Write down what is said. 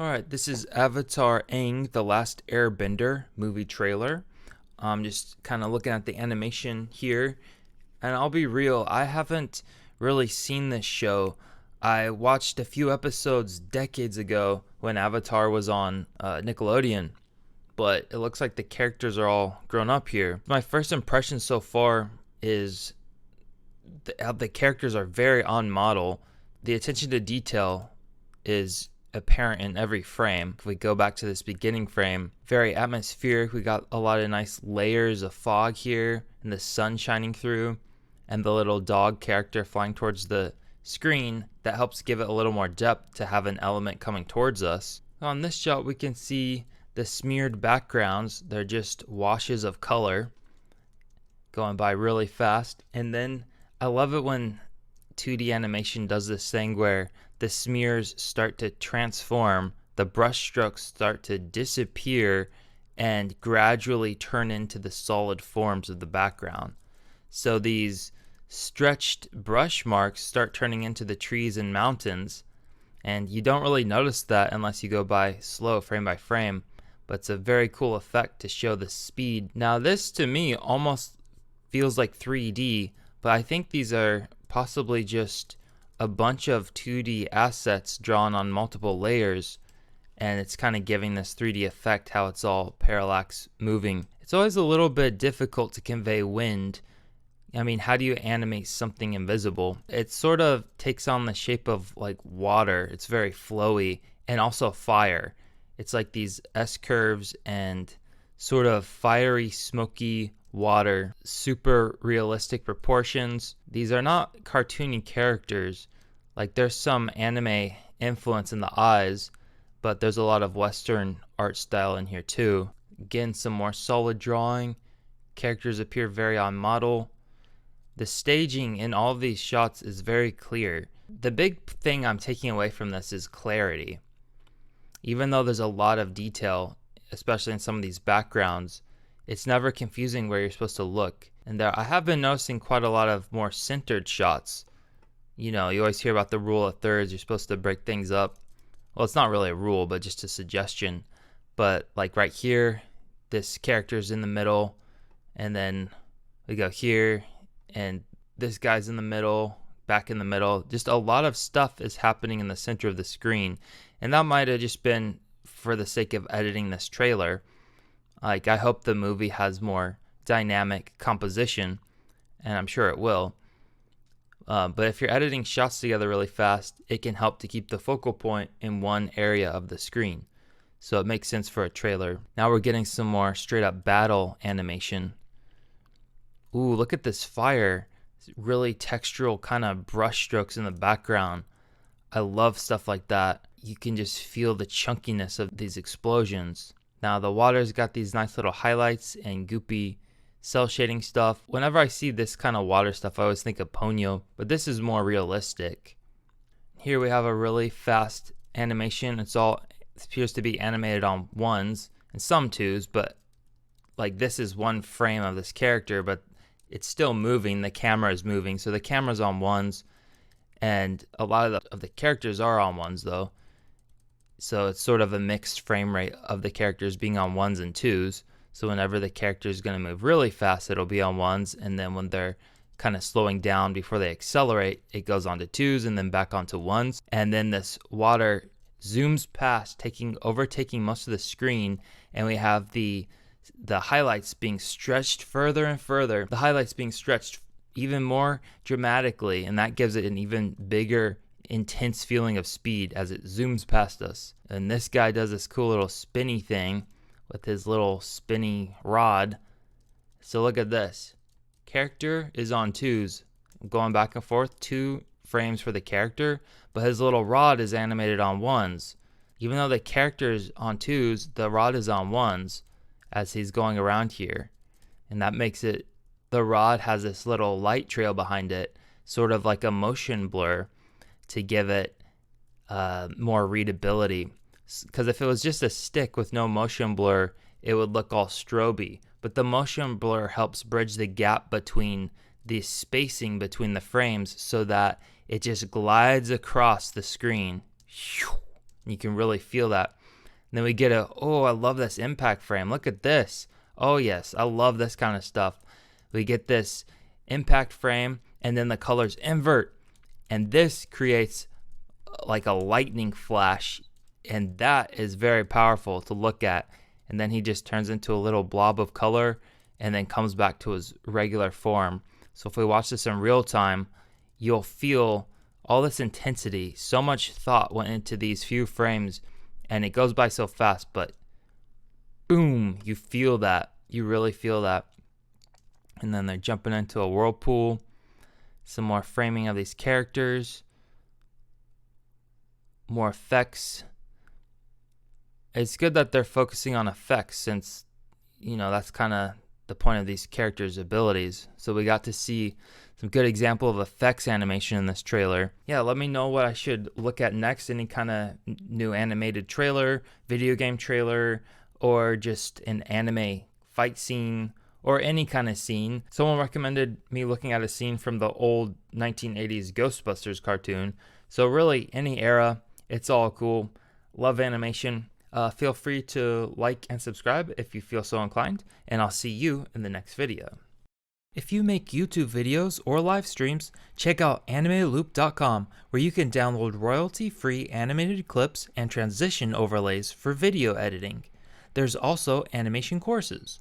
Alright, this is Avatar Aang, The Last Airbender movie trailer. I'm just kind of looking at the animation here, and I'll be real, I haven't really seen this show. I watched a few episodes decades ago when Avatar was on Nickelodeon, but it looks like the characters are all grown up here. My first impression so far is how the characters are very on model. The attention to detail is apparent in every frame. If we go back to this beginning frame, very atmospheric. We got a lot of nice layers of fog here and the sun shining through, and the little dog character flying towards the screen that helps give it a little more depth to have an element coming towards us. On this shot we can see the smeared backgrounds. They're just washes of color going by really fast. And then I love it when 2D animation does this thing where the smears start to transform, the brush strokes start to disappear and gradually turn into the solid forms of the background. So these stretched brush marks start turning into the trees and mountains, and you don't really notice that unless you go by slow frame by frame, but it's a very cool effect to show the speed. Now this to me almost feels like 3D, but I think these are possibly just a bunch of 2D assets drawn on multiple layers, and it's kind of giving this 3D effect how it's all parallax moving. It's always a little bit difficult to convey wind. I mean, how do you animate something invisible? It sort of takes on the shape of like water. It's very flowy, and also fire. It's like these S curves and sort of fiery, smoky water, super realistic proportions. These are not cartoony characters. Like there's some anime influence in the eyes, but there's a lot of Western art style in here too. Again, some more solid drawing. Characters appear very on model. The staging in all of these shots is very clear. The big thing I'm taking away from this is clarity. Even though there's a lot of detail, especially in some of these backgrounds, it's never confusing where you're supposed to look. And I have been noticing quite a lot of more centered shots. You know, you always hear about the rule of thirds. You're supposed to break things up. Well, it's not really a rule, but just a suggestion. But like right here, this character's in the middle, and then we go here, and this guy's in the middle, back in the middle. Just a lot of stuff is happening in the center of the screen. And that might have just been for the sake of editing this trailer. Like, I hope the movie has more dynamic composition, and I'm sure it will. But if you're editing shots together really fast, it can help to keep the focal point in one area of the screen. So it makes sense for a trailer. Now we're getting some more straight up battle animation. Ooh, look at this fire. Really textural kind of brush strokes in the background. I love stuff like that. You can just feel the chunkiness of these explosions. Now the water's got these nice little highlights and goopy cell shading stuff. Whenever I see this kind of water stuff, I always think of Ponyo, but this is more realistic. Here we have a really fast animation. It appears to be animated on ones and some twos, but like this is one frame of this character, but it's still moving. The camera is moving, so the camera's on ones, and a lot of the characters are on ones though. So it's sort of a mixed frame rate of the characters being on ones and twos. So whenever the character is going to move really fast, it'll be on ones. And then when they're kind of slowing down before they accelerate, it goes on to twos and then back onto ones. And then this water zooms past, overtaking most of the screen. And we have the highlights being stretched further and further. The highlights being stretched even more dramatically. And that gives it an even bigger intense feeling of speed as it zooms past us. And this guy does this cool little spinny thing with his little spinny rod. So look at this. Character is on twos, going back and forth, 2 frames for the character, but his little rod is animated on ones. Even though the character is on twos, the rod is on ones as he's going around here. And that makes it, the rod has this little light trail behind it, sort of like a motion blur, to give it more readability. Because if it was just a stick with no motion blur, it would look all stroby. But the motion blur helps bridge the gap between the spacing between the frames so that it just glides across the screen. You can really feel that. And then we get oh, I love this impact frame. Look at this. Oh yes, I love this kind of stuff. We get this impact frame, and then the colors invert. And this creates like a lightning flash, and that is very powerful to look at. And then he just turns into a little blob of color and then comes back to his regular form. So if we watch this in real time, you'll feel all this intensity. So much thought went into these few frames, and it goes by so fast, but boom, you feel that. You really feel that. And then they're jumping into a whirlpool. Some more framing of these characters. More effects. It's good that they're focusing on effects, since, that's kind of the point of these characters' abilities. So we got to see some good example of effects animation in this trailer. Yeah, let me know what I should look at next. Any kind of new animated trailer, video game trailer, or just an anime fight scene, or any kind of scene. Someone recommended me looking at a scene from the old 1980s Ghostbusters cartoon. So really, any era, it's all cool. Love animation. Feel free to like and subscribe if you feel so inclined, and I'll see you in the next video. If you make YouTube videos or live streams, check out animeloop.com, where you can download royalty-free animated clips and transition overlays for video editing. There's also animation courses.